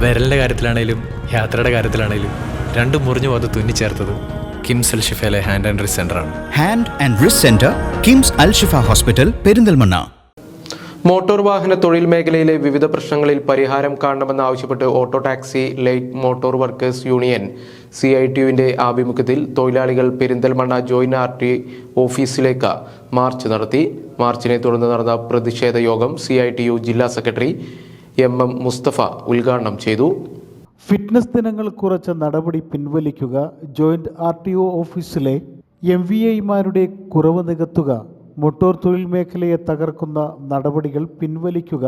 വിരലിൻ്റെ കാര്യത്തിലാണേലും യാത്രയുടെ കാര്യത്തിലാണേലും രണ്ടും മുറിഞ്ഞു പോകാതെ തുന്നിച്ചേർത്തത് കിംസ് അൽ ഷിഫയിലെ ഹാൻഡ് ആൻഡ് റിസ്റ്റ് സെൻ്ററാണ്. Hand and wrist centre, KIMS Al Shifa hospital, Perinthalmanna. Motor വാഹന തൊഴിൽ മേഖലയിലെ വിവിധ പ്രശ്നങ്ങളിൽ പരിഹാരം കാണണമെന്നാവശ്യപ്പെട്ട് auto taxi light motor workers union CITUവിൻ്റെ ആഭിമുഖ്യത്തിൽ തൊഴിലാളികൾ പെരിന്തൽമണ്ണ ജോയിന്റ് RT ഓഫീസിലേക്ക് മാർച്ച് നടത്തി. മാർച്ചിനെ തുടർന്ന് നടന്ന പ്രതിഷേധ യോഗം CITU ജില്ലാ സെക്രട്ടറി MM മുസ്തഫ ഉദ്ഘാടനം ചെയ്തു. ഫിറ്റ്നസ് ദിനങ്ങൾ കുറച്ച നടപടി പിൻവലിക്കുക, ജോയിന്റ് RTO ഓഫീസിലെ MVIമാരുടെ കുറവ് നികത്തുക, മോട്ടോർ തൊഴിൽ മേഖലയെ തകർക്കുന്ന നടപടികൾ പിൻവലിക്കുക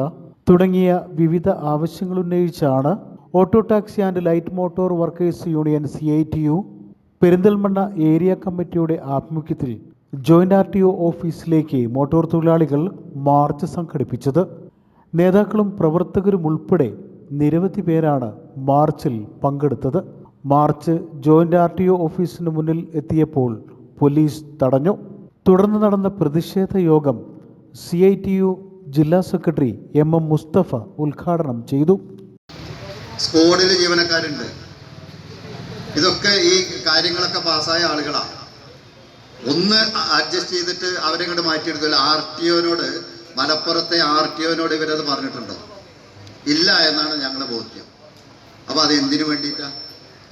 തുടങ്ങിയ വിവിധ ആവശ്യങ്ങളുന്നയിച്ചാണ് auto taxi and light motor workers union CITU Perinthalmanna area കമ്മിറ്റിയുടെ ആഭിമുഖ്യത്തിൽ ജോയിന്റ് RTO ഓഫീസിലേക്ക് മോട്ടോർ തൊഴിലാളികൾ മാർച്ച് സംഘടിപ്പിച്ചത്. നേതാക്കളും പ്രവർത്തകരും ഉൾപ്പെടെ നിരവധി പേരാണ് മാർച്ചിൽ പങ്കെടുത്തത്. മാർച്ച് ജോയിന്റ് RTO ഓഫീസിന് മുന്നിൽ എത്തിയപ്പോൾ പോലീസ് തടഞ്ഞു. തുടർന്ന് നടന്ന പ്രതിഷേധ യോഗം CITU ജില്ലാ സെക്രട്ടറി MM മുസ്തഫ ഉദ്ഘാടനം ചെയ്തു. സ്ക്വാഡിൽ ജീവനക്കാരുണ്ട്. ഇതൊക്കെ ഈ കാര്യങ്ങളൊക്കെ പാസ്സായ ആളുകളാണ്. ഒന്ന് അഡ്ജസ്റ്റ് ചെയ്തിട്ട് അവരെ ഇങ്ങോട്ട് മാറ്റിയെടുക്കില്ല. RTOനോട്, മലപ്പുറത്തെ RTOനോട് ഇവരത് പറഞ്ഞിട്ടുണ്ടോ? ഇല്ല എന്നാണ് ഞങ്ങളുടെ ബോധ്യം. അപ്പോൾ അത് എന്തിനു വേണ്ടിയിട്ടാണ്?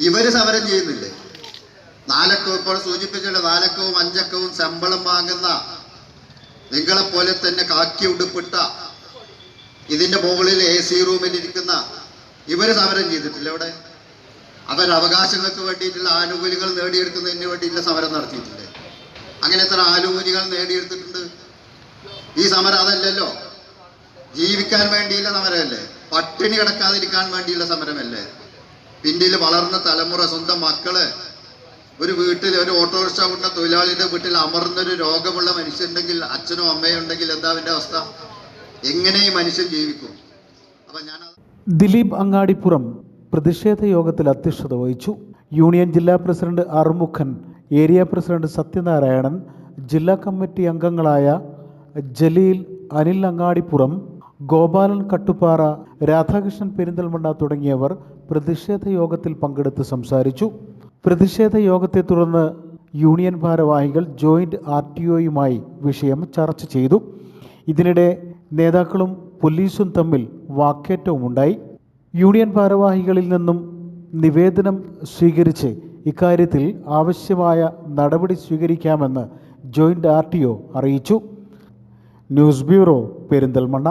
ഇവർ സമരം ചെയ്യുന്നില്ലേ? 4 അക്കവും ഇപ്പോൾ സൂചിപ്പിച്ചുള്ള 4 അക്കവും 5 അക്കവും ശമ്പളം വാങ്ങുന്ന നിങ്ങളെപ്പോലെ തന്നെ കാക്കി ഉടുപ്പിട്ട ഇതിൻ്റെ മുകളിൽ AC റൂമിലിരിക്കുന്ന ഇവർ സമരം ചെയ്തിട്ടില്ല. ഇവിടെ അവരുടെ അവകാശങ്ങൾക്ക് വേണ്ടിയിട്ടുള്ള ആനുകൂല്യങ്ങൾ നേടിയെടുക്കുന്നതിന് വേണ്ടിയിട്ടുള്ള സമരം നടത്തിയിട്ടില്ലേ? അങ്ങനെ എത്ര ആനുകൂല്യങ്ങൾ നേടിയെടുത്തിട്ടുണ്ട്? ഈ സമരം അതല്ലല്ലോ. ജീവിക്കാൻ വേണ്ടിയുള്ള സമരമല്ലേ? പട്ടിണി കിടക്കാതിരിക്കാൻ വേണ്ടിയുള്ള സമരമല്ലേ? പിന്നിൽ വളർന്ന തലമുറ, സ്വന്തം മക്കള്, ഒരു വീട്ടിൽ ഒരു ഓട്ടോറിക്ഷ കൊണ്ട തൊഴിലാളിയുടെ വീട്ടിൽ അമർന്നൊരു രോഗമുള്ള മനുഷ്യനുണ്ടെങ്കിൽ, അച്ഛനോ അമ്മയോ ഉണ്ടെങ്കിൽ എന്താ അവൻ്റെ അവസ്ഥ? എങ്ങനെ ഈ മനുഷ്യൻ ജീവിക്കും? അപ്പം ഞാൻ ദിലീപ് അങ്ങാടിപ്പുറം പ്രതിഷേധ യോഗത്തിൽ അധ്യക്ഷത വഹിച്ചു. യൂണിയൻ ജില്ലാ president Arumukhan, area president Sathyanarayanan, ജില്ലാ കമ്മിറ്റി അംഗങ്ങളായ ജലീൽ, അനിൽ അങ്ങാടിപ്പുറം, ഗോപാലൻ കട്ടുപാറ, രാധാകൃഷ്ണൻ പെരിന്തൽമണ്ണ തുടങ്ങിയവർ പ്രതിഷേധ യോഗത്തിൽ പങ്കെടുത്ത് സംസാരിച്ചു. പ്രതിഷേധ യോഗത്തെ തുടർന്ന് യൂണിയൻ ഭാരവാഹികൾ ജോയിന്റ് RTOയുമായി വിഷയം ചർച്ച ചെയ്തു. ഇതിനിടെ നേതാക്കളും പോലീസും തമ്മിൽ വാക്കേറ്റവുമുണ്ടായി. യൂണിയൻ ഭാരവാഹികളിൽ നിന്നും നിവേദനം സ്വീകരിച്ച് ഇക്കാര്യത്തിൽ ആവശ്യമായ നടപടി സ്വീകരിക്കാമെന്ന് ജോയിന്റ് RTO അറിയിച്ചു. News bureau, Perinthalmanna.